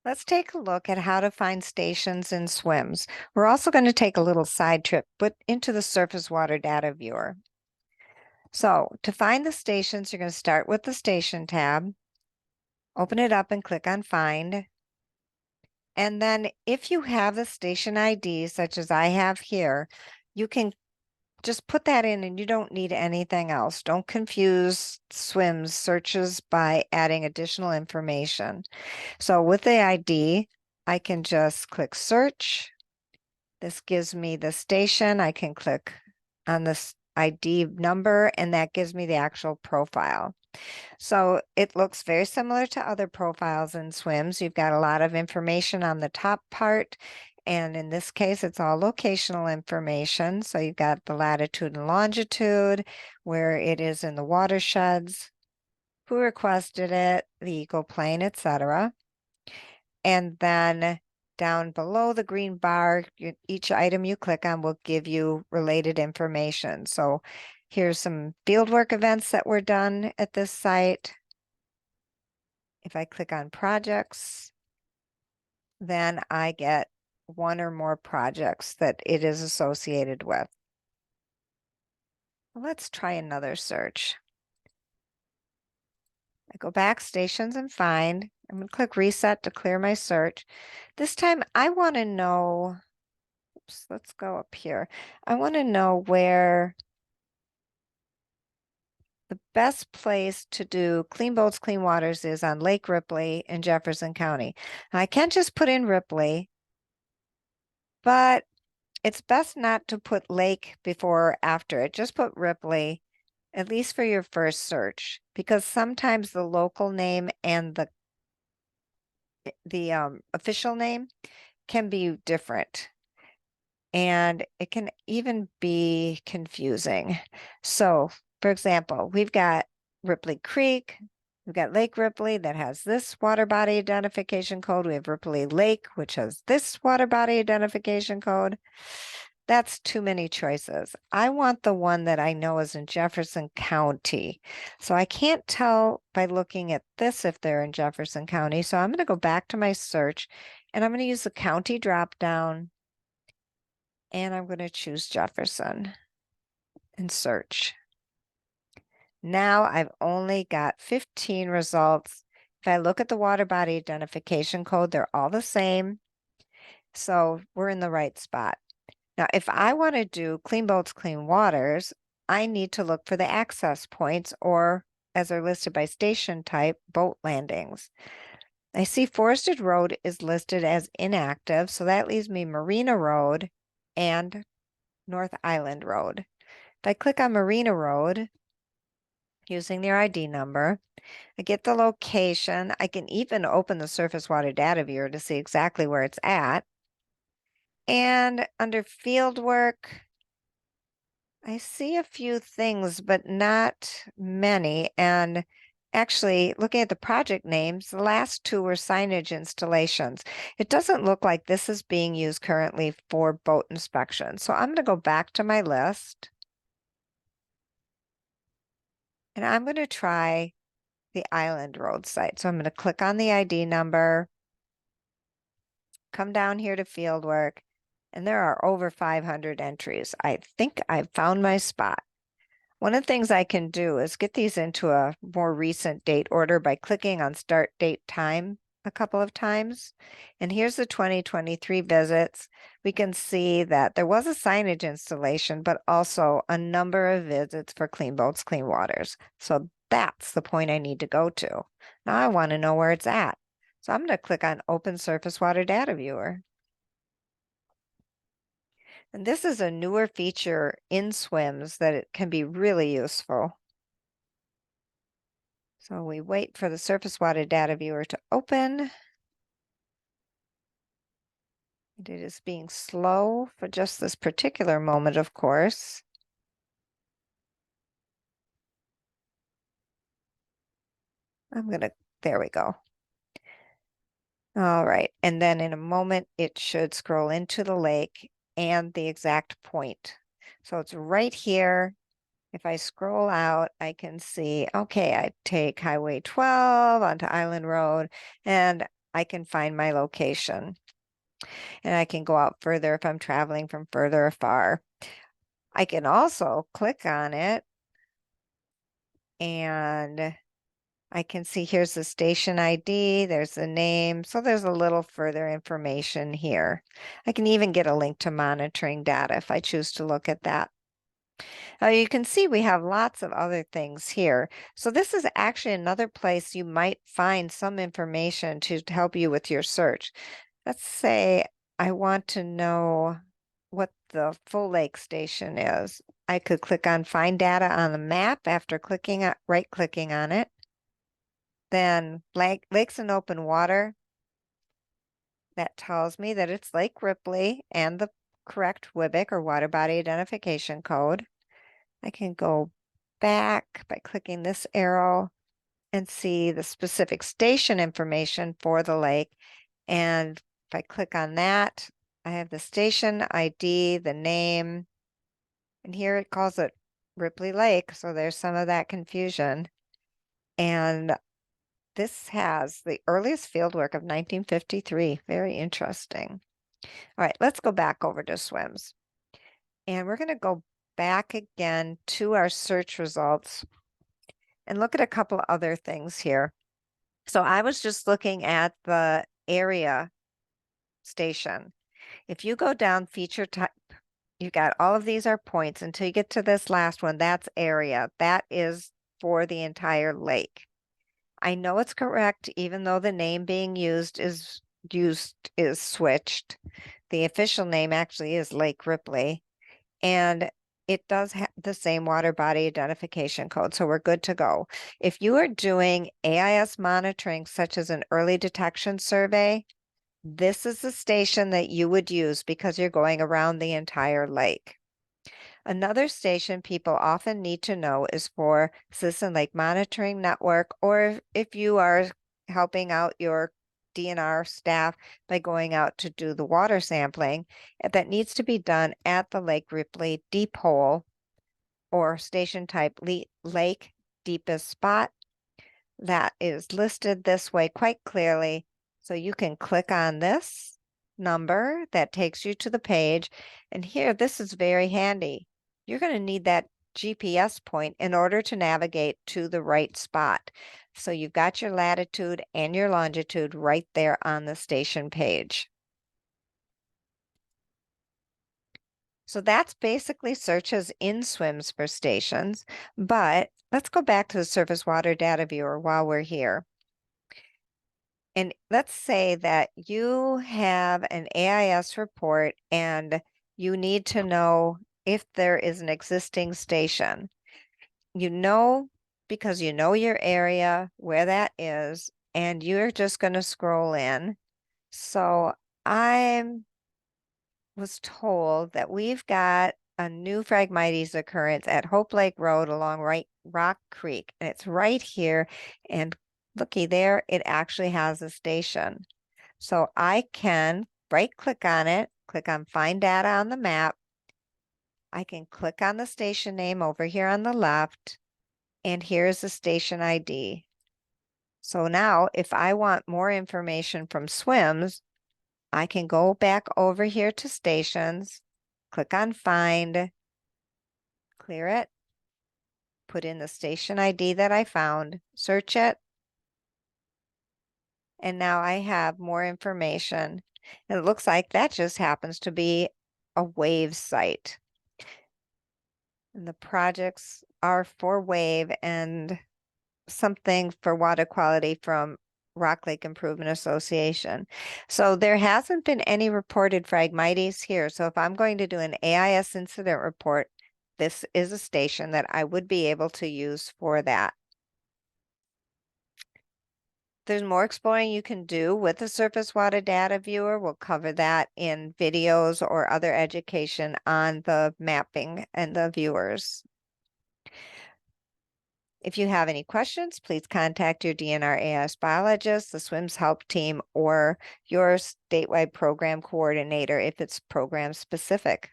Let's take a look at how to find stations in SWIMS. We're also going to take a little side trip, but into the surface water data viewer. So to find the stations, you're going to start with the Station tab, open it up and click on Find. And then if you have the station ID, such as I have here, you can just put that in and you don't need anything else. Don't confuse SWIMS searches by adding additional information. So with the ID, I can just click search. This gives me the station. I can click on this ID number and that gives me the actual profile. So it looks very similar to other profiles in SWIMS. You've got a lot of information on the top part. And in this case, it's all locational information. So you've got the latitude and longitude, where it is in the watersheds, who requested it, the ecoplane, etc. And then down below the green bar, each item you click on will give you related information. So here's some fieldwork events that were done at this site. If I click on projects, then I get one or more projects that it is associated with. Let's try another search. I go back, stations, and find. I'm going to click reset to clear my search. This time I want to know, oops, let's go up here. I want to know where the best place to do Clean Boats, Clean Waters is on Lake Ripley in Jefferson County. Now, I can't just put in Ripley, but it's best not to put lake before or after it. Just put Ripley, at least for your first search, because sometimes the local name and the official name can be different. And it can even be confusing. So, for example, we've got Ripley Creek, we've got Lake Ripley that has this water body identification code. We have Ripley Lake, which has this water body identification code. That's too many choices. I want the one that I know is in Jefferson County. So I can't tell by looking at this if they're in Jefferson County. So I'm going to go back to my search and I'm going to use the county drop down. And I'm going to choose Jefferson and search. Now I've only got 15 results. If I look at the water body identification code, they're all the same. So we're in the right spot. Now, if I want to do Clean Boats, Clean Waters, I need to look for the access points, or as are listed by station type, boat landings. I see Forested Road is listed as inactive, so that leaves me Marina Road and North Island Road. If I click on Marina Road, using their ID number, I get the location. I can even open the surface water data viewer to see exactly where it's at. And under field work, I see a few things, but not many. And actually, looking at the project names, the last two were signage installations. It doesn't look like this is being used currently for boat inspection. So I'm going to go back to my list. And I'm going to try the Island Road site. So I'm going to click on the ID number, come down here to fieldwork, and there are over 500 entries. I think I've found my spot. One of the things I can do is get these into a more recent date order by clicking on start date time a couple of times. And here's the 2023 visits. We can see that there was a signage installation, but also a number of visits for Clean Boats, Clean Waters. So that's the point I need to go to. Now I want to know where it's at. So I'm going to click on Open Surface Water Data Viewer. And this is a newer feature in SWIMS that it can be really useful. So we wait for the surface water data viewer to open. And it is being slow for just this particular moment, of course. There we go. All right, and then in a moment, it should scroll into the lake and the exact point. So it's right here. If I scroll out, I can see, okay, I take Highway 12 onto Island Road, and I can find my location. And I can go out further if I'm traveling from further afar. I can also click on it and I can see here's the station ID, there's the name, so there's a little further information here. I can even get a link to monitoring data if I choose to look at that. Now you can see we have lots of other things here. So this is actually another place you might find some information to help you with your search. Let's say I want to know what the full lake station is. I could click on Find Data on the map after right-clicking on it. Then Lakes and Open Water. That tells me that it's Lake Ripley and the correct WBIC or Water Body Identification Code. I can go back by clicking this arrow and see the specific station information for the lake. And if I click on that, I have the station ID, the name, and here it calls it Ripley Lake. So there's some of that confusion. And this has the earliest fieldwork of 1953. Very interesting. All right, let's go back over to SWIMS. And we're going to go back again to our search results and look at a couple other things here. So I was just looking at the area station. If you go down feature type, you got all of these are points until you get to this last one. That's area. That is for the entire lake. I know it's correct, even though the name being used is switched. The official name actually is Lake Ripley, and it does have the same water body identification code, so we're good to go. If you are doing AIS monitoring, such as an early detection survey, this is the station that you would use because you're going around the entire lake. Another station people often need to know is for Citizen Lake Monitoring Network, or if you are helping out your DNR staff by going out to do the water sampling, that needs to be done at the Lake Ripley deep hole or station type lake deepest spot. That is listed this way quite clearly. So you can click on this number that takes you to the page. And here, this is very handy. You're going to need that GPS point in order to navigate to the right spot. So you've got your latitude and your longitude right there on the station page. So that's basically searches in SWIMS for stations, but let's go back to the Surface Water Data Viewer while we're here. And let's say that you have an AIS report and you need to know if there is an existing station. You know, because you know your area, where that is, and you're just going to scroll in. So I was told that we've got a new Phragmites occurrence at Hope Lake Road along Rock Creek, and it's right here. And looky there, it actually has a station. So I can right-click on it, click on Find Data on the map. I can click on the station name over here on the left, and here's the station ID. So now if I want more information from SWIMS, I can go back over here to stations, click on Find, clear it, put in the station ID that I found, search it, and now I have more information. And it looks like that just happens to be a wave site. And the projects are for wave and something for water quality from Rock Lake Improvement Association. So there hasn't been any reported Phragmites here. So if I'm going to do an AIS incident report, this is a station that I would be able to use for that. There's more exploring you can do with the Surface Water Data Viewer. We'll cover that in videos or other education on the mapping and the viewers. If you have any questions, please contact your DNR AIS biologist, the SWIMS help team, or your statewide program coordinator if it's program specific.